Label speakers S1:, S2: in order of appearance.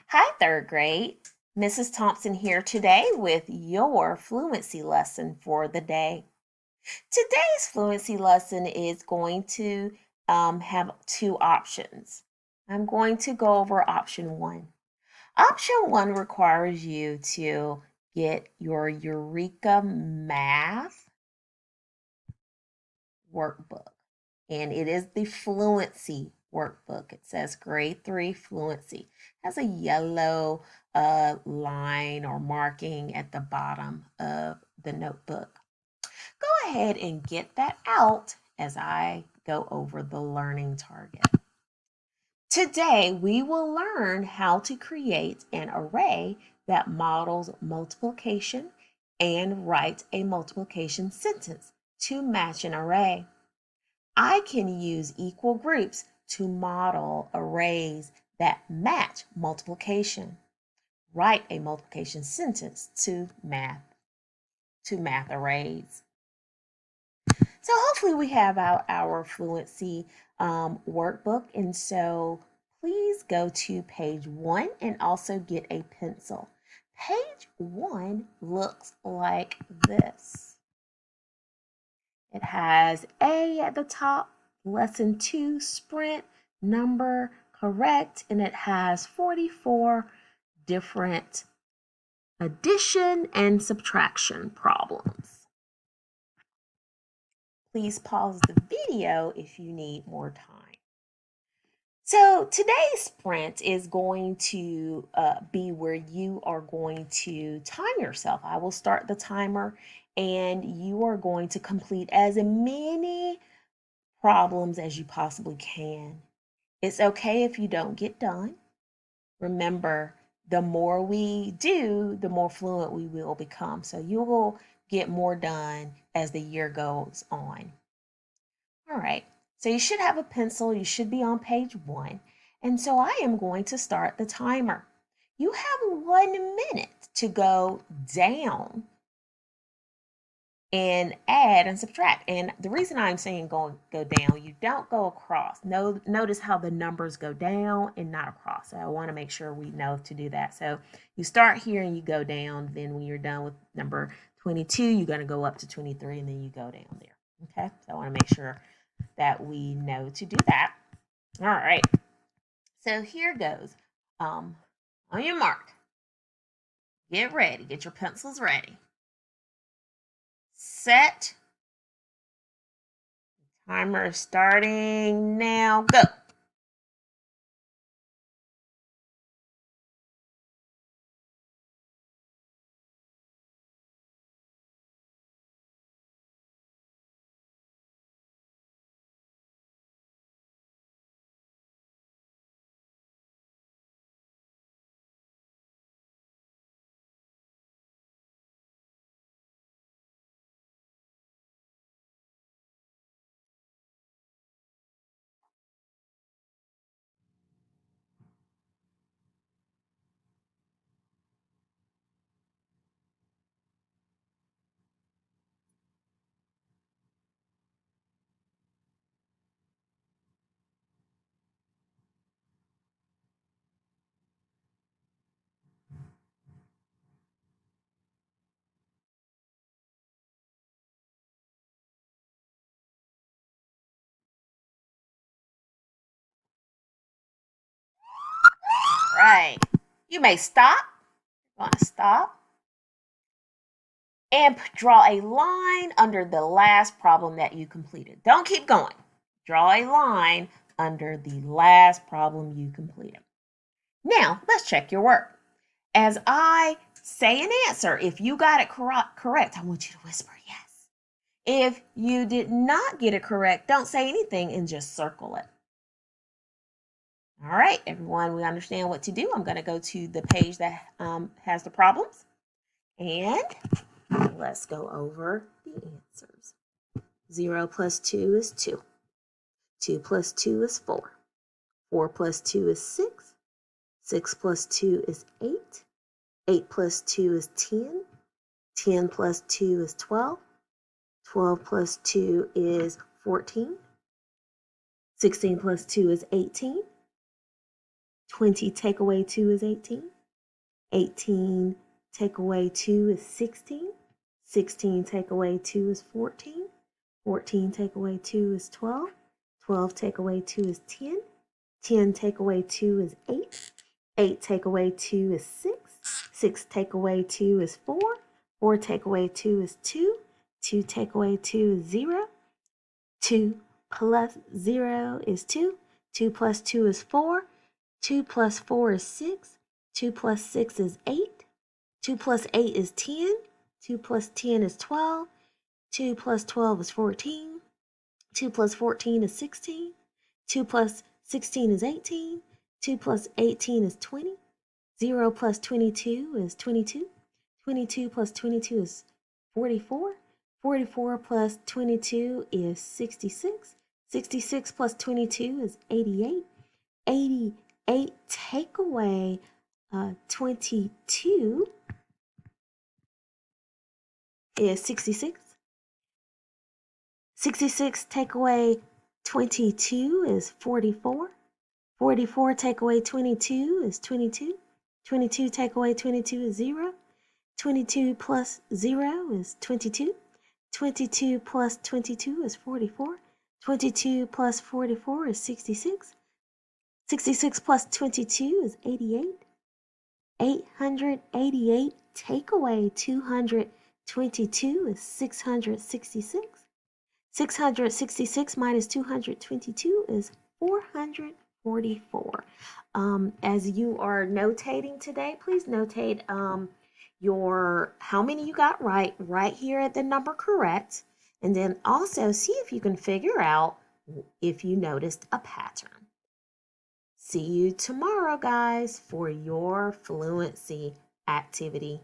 S1: Hi, third grade. Mrs. Thompson here today with your fluency lesson for the day. Today's fluency lesson is going to have two options. I'm going to go over option one. Option one requires you to get your Eureka Math workbook, and it is the Fluency Workbook. It says grade 3 Fluency. It has a yellow line or marking at the bottom of the notebook. Go ahead and get that out as I go over the learning target. Today, we will learn how to create an array that models multiplication and write a multiplication sentence to match an array. I can use equal groups to model arrays that match multiplication. Write a multiplication sentence to math arrays. So hopefully we have our fluency workbook, and so please go to page 1 and also get a pencil. Page 1 looks like this. It has A at the top, lesson 2 sprint, number correct, and it has 44 different addition and subtraction problems. Please pause the video if you need more time. So today's sprint is going to be where you are going to time yourself. I will start the timer and you are going to complete as many problems as you possibly can. It's okay if you don't get done. Remember, the more we do, the more fluent we will become. So you will get more done as the year goes on. All right, so you should have a pencil. You should be on page 1. And so I am going to start the timer. You have 1 minute to go down and add and subtract. And the reason I'm saying go down, you don't go across. Notice how the numbers go down and not across. So I want to make sure we know to do that. So you start here and you go down. Then when you're done with number 22, you're going to go up to 23 and then you go down there. Okay, so I want to make sure that we know to do that. All right, so here goes. On your mark, get ready, get your pencils ready. Set. Timer is starting now. Go. Right. You may stop. You want to stop and draw a line under the last problem that you completed. Don't keep going. Draw a line under the last problem you completed. Now, let's check your work. As I say an answer, if you got it correct, I want you to whisper yes. If you did not get it correct, don't say anything and just circle it. All right, everyone, we understand what to do. I'm going to go to the page that has the problems. And let's go over the answers. 0 plus 2 is 2. 2 plus 2 is 4. 4 plus 2 is 6. 6 plus 2 is 8. 8 plus 2 is 10. 10 plus 2 is 12. 12 plus 2 is 14. 16 plus 2 is 18. 20 take away 2 is 18. 18 take away 2 is 16. 16 take away 2 is 14. 14 take away 2 is 12. 12 take away 2 is 10. 10 take away 2 is 8. 8 take away 2 is 6. 6 take away 2 is 4. 4 take away 2 is 2. 2 take away 2 is 0. 2 plus 0 is 2. 2 plus 2 is 4. 2 plus 4 is 6. 2 plus 6 is 8. 2 plus 8 is 10. 2 plus 10 is 12. 2 plus 12 is 14. 2 plus 14 is 16. 2 plus 16 is 18. 2 plus 18 is 20. 0 plus 22 is 22. 22 plus 22 is 44. 44 plus 22 is 66. 66 plus 22 is 88. 88 take away 22 is 66. 66 take away 22 is 44. 44 take away 22 is 22. 22 take away 22 is 0. 22 plus 0 is 22. 22 plus 22 is 44. 22 plus 44 is 66. 66 plus 22 is 88. 888 take away 222 is 666. 666 minus 222 is 444. As you are notating today, please notate your how many you got right here at the number correct, and then also see if you can figure out if you noticed a pattern. See you tomorrow, guys, for your fluency activity.